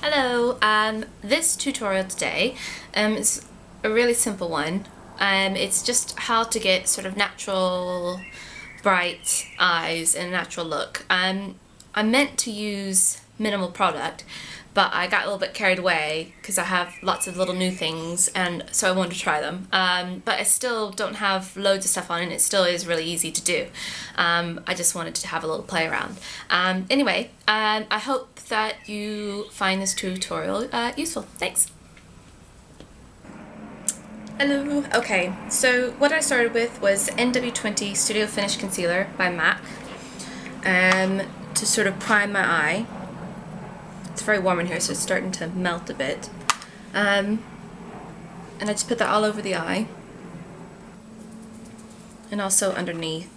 Hello, this tutorial today is a really simple one. It's just how to get sort of natural bright eyes and a natural look. I meant to use minimal product, but I got a little bit carried away because I have lots of little new things, and so I wanted to try them. But I still don't have loads of stuff on, and it still is really easy to do. I just wanted to have a little play around. Anyway, I hope that you find this tutorial useful. Thanks. Hello. Okay, so what I started with was NW20 Studio Finish Concealer by M.A.C. To sort of prime my eye. It's very warm in here, so it's starting to melt a bit. And I just put that all over the eye. And also underneath.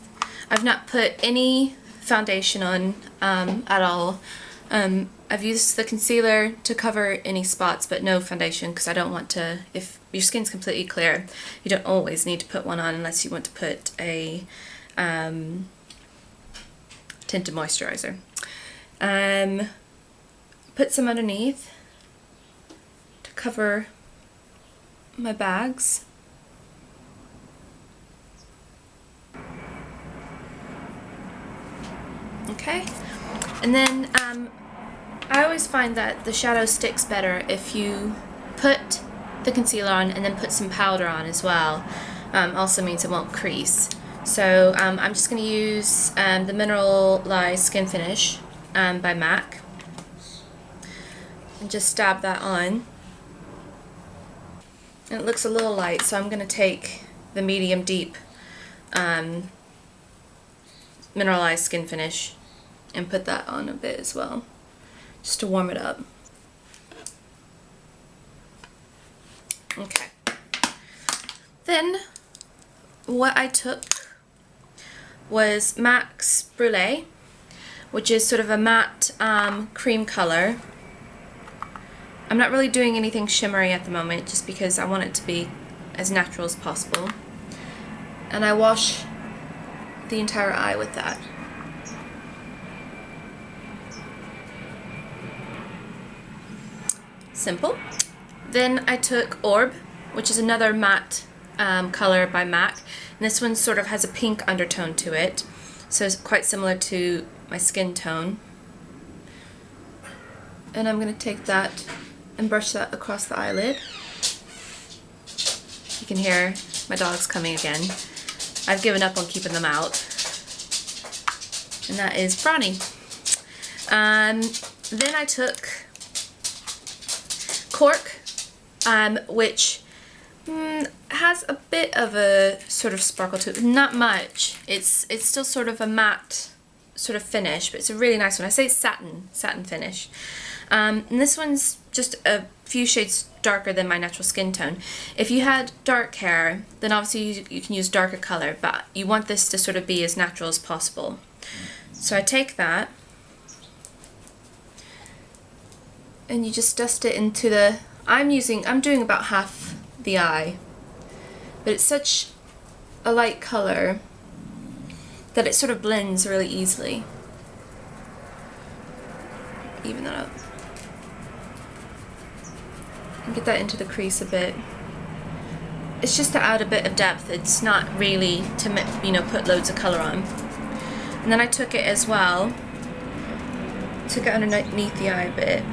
I've not put any foundation on at all. I've used the concealer to cover any spots, but no foundation, because I don't want to, if your skin's completely clear, you don't always need to put one on unless you want to put a tinted moisturizer. Put some underneath to cover my bags. Okay, and then I always find that the shadow sticks better if you put the concealer on and then put some powder on as well. Also means it won't crease. So I'm just going to use the Mineralize Skin Finish by M.A.C. and just dab that on. And it looks a little light, so I'm going to take the medium deep Mineralized Skin Finish and put that on a bit as well, just to warm it up. Okay. Then what I took was M.A.C's Brule, which is sort of a matte cream color. I'm not really doing anything shimmery at the moment, just because I want it to be as natural as possible. And I wash the entire eye with that. Simple. Then I took Orb, which is another matte color by M.A.C. And this one sort of has a pink undertone to it, so it's quite similar to my skin tone. And I'm going to take that and brush that across the eyelid. You can hear my dogs coming again. I've given up on keeping them out. And that is Brownie. Then I took Cork, which has a bit of a sort of sparkle to it, not much. It's still sort of a matte sort of finish, but it's a really nice one. I say it's satin finish. And this one's just a few shades darker than my natural skin tone. If you had dark hair, then obviously you can use darker color, but you want this to sort of be as natural as possible. So I take that, and you just dust it into the, I'm doing about half the eye, but it's such a light color that it sort of blends really easily. Even that up. And get that into the crease a bit. It's just to add a bit of depth. It's not really to, you know, put loads of color on. And then I took it as well, took it underneath the eye a bit.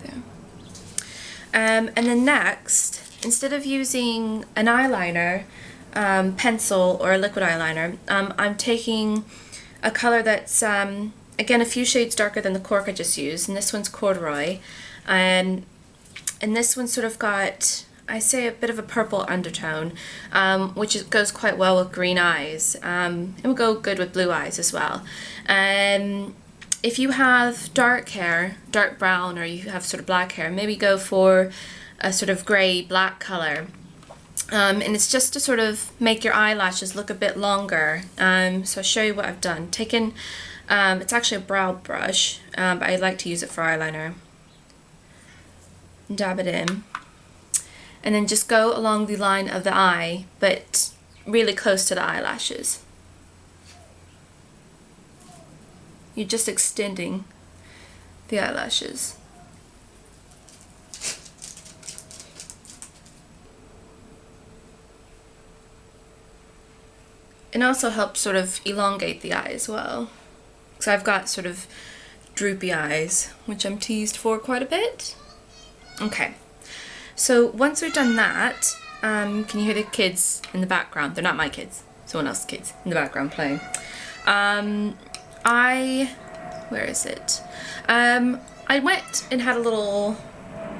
There. And then next, instead of using an eyeliner, pencil or a liquid eyeliner, I'm taking a color that's again a few shades darker than the Cork I just used, and this one's Corduroy, and this one's sort of got, I say, a bit of a purple undertone, which goes quite well with green eyes, and will go good with blue eyes as well. If you have dark hair, dark brown, or you have sort of black hair, maybe go for a sort of grey black color. And it's just to sort of make your eyelashes look a bit longer. So I'll show you what I've done. Taken, it's actually a brow brush, but I like to use it for eyeliner. Dab it in. And then just go along the line of the eye, but really close to the eyelashes. You're just extending the eyelashes. It also helps sort of elongate the eye as well. So I've got sort of droopy eyes, which I'm teased for quite a bit. Okay, so once we've done that, can you hear the kids in the background? They're not my kids, someone else's kids in the background playing. Where is it? I went and had a little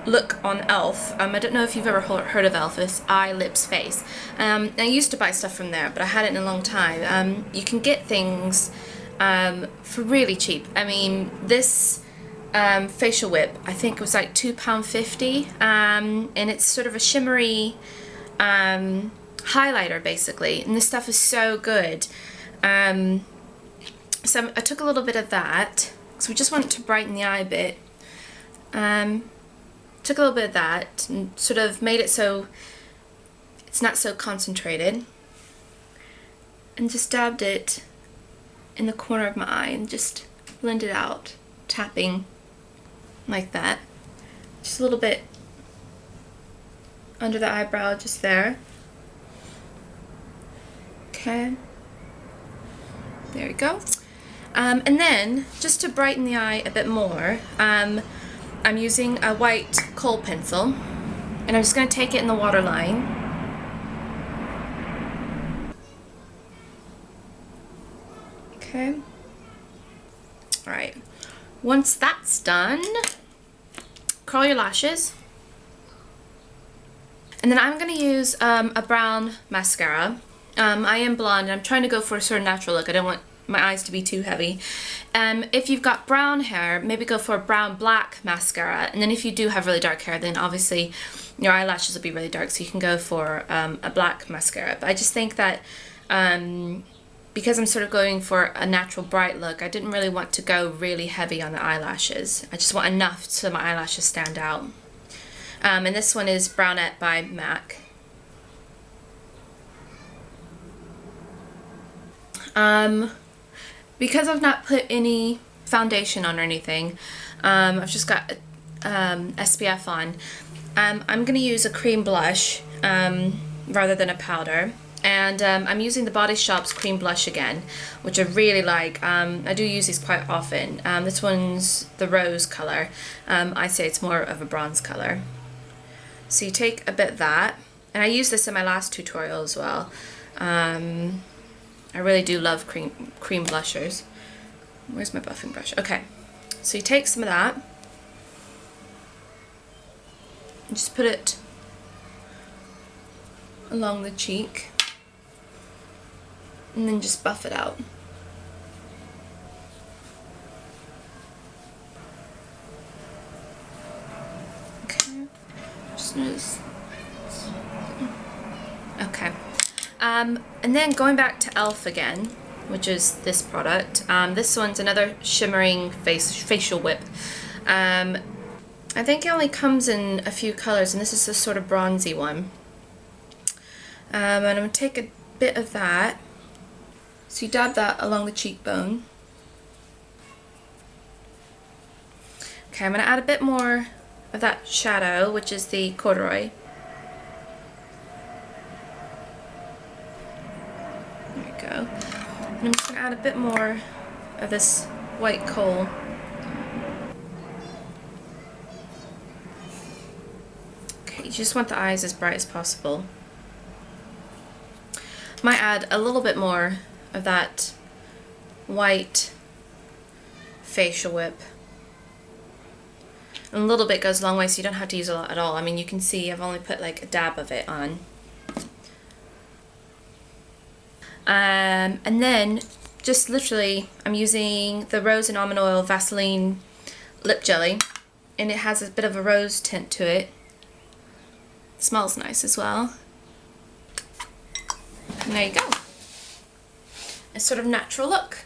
look on E.L.F. I don't know if you've ever heard of E.L.F. It's eye, lips, face. I used to buy stuff from there, but I hadn't in a long time. You can get things for really cheap. I mean, this facial whip, I think it was like £2.50, and it's sort of a shimmery highlighter basically, and this stuff is so good. So I took a little bit of that because we just want to brighten the eye a bit. Took a little bit of that and sort of made it so it's not so concentrated, and just dabbed it in the corner of my eye and just blend it out, tapping like that. Just a little bit under the eyebrow, just there. Okay, there we go. And then, just to brighten the eye a bit more, I'm using a white Khol pencil, and I'm just going to take it in the waterline. Okay. Alright. Once that's done, curl your lashes. And then I'm going to use a brown mascara. I am blonde, and I'm trying to go for a sort of natural look. I don't want my eyes to be too heavy. If you've got brown hair, maybe go for a brown-black mascara, and then if you do have really dark hair, then obviously your eyelashes will be really dark, so you can go for a black mascara. But I just think that because I'm sort of going for a natural bright look, I didn't really want to go really heavy on the eyelashes. I just want enough so my eyelashes stand out. And this one is Brownette by M.A.C. Because I've not put any foundation on or anything, I've just got SPF on, I'm going to use a cream blush rather than a powder, and I'm using the Body Shop's cream blush again, which I really like. I do use these quite often. This one's the rose color. I say it's more of a bronze color. So you take a bit of that, and I used this in my last tutorial as well. I really do love cream blushers. Where's my buffing brush? Okay, so you take some of that and just put it along the cheek, and then just buff it out. Okay, okay. And then going back to E.L.F. again, which is this product. This one's another shimmering facial whip. I think it only comes in a few colors, and this is the sort of bronzy one. And I'm going to take a bit of that. So you dab that along the cheekbone. Okay, I'm going to add a bit more of that shadow, which is the Corduroy. Go. And I'm just going to add a bit more of this white Khol. Okay, you just want the eyes as bright as possible. Might add a little bit more of that white facial whip. And a little bit goes a long way, so you don't have to use a lot at all. I mean, you can see I've only put like a dab of it on. And then just literally I'm using the Rose and Almond Oil Vaseline lip jelly, and it has a bit of a rose tint to it. It smells nice as well. And there you go. A sort of natural look.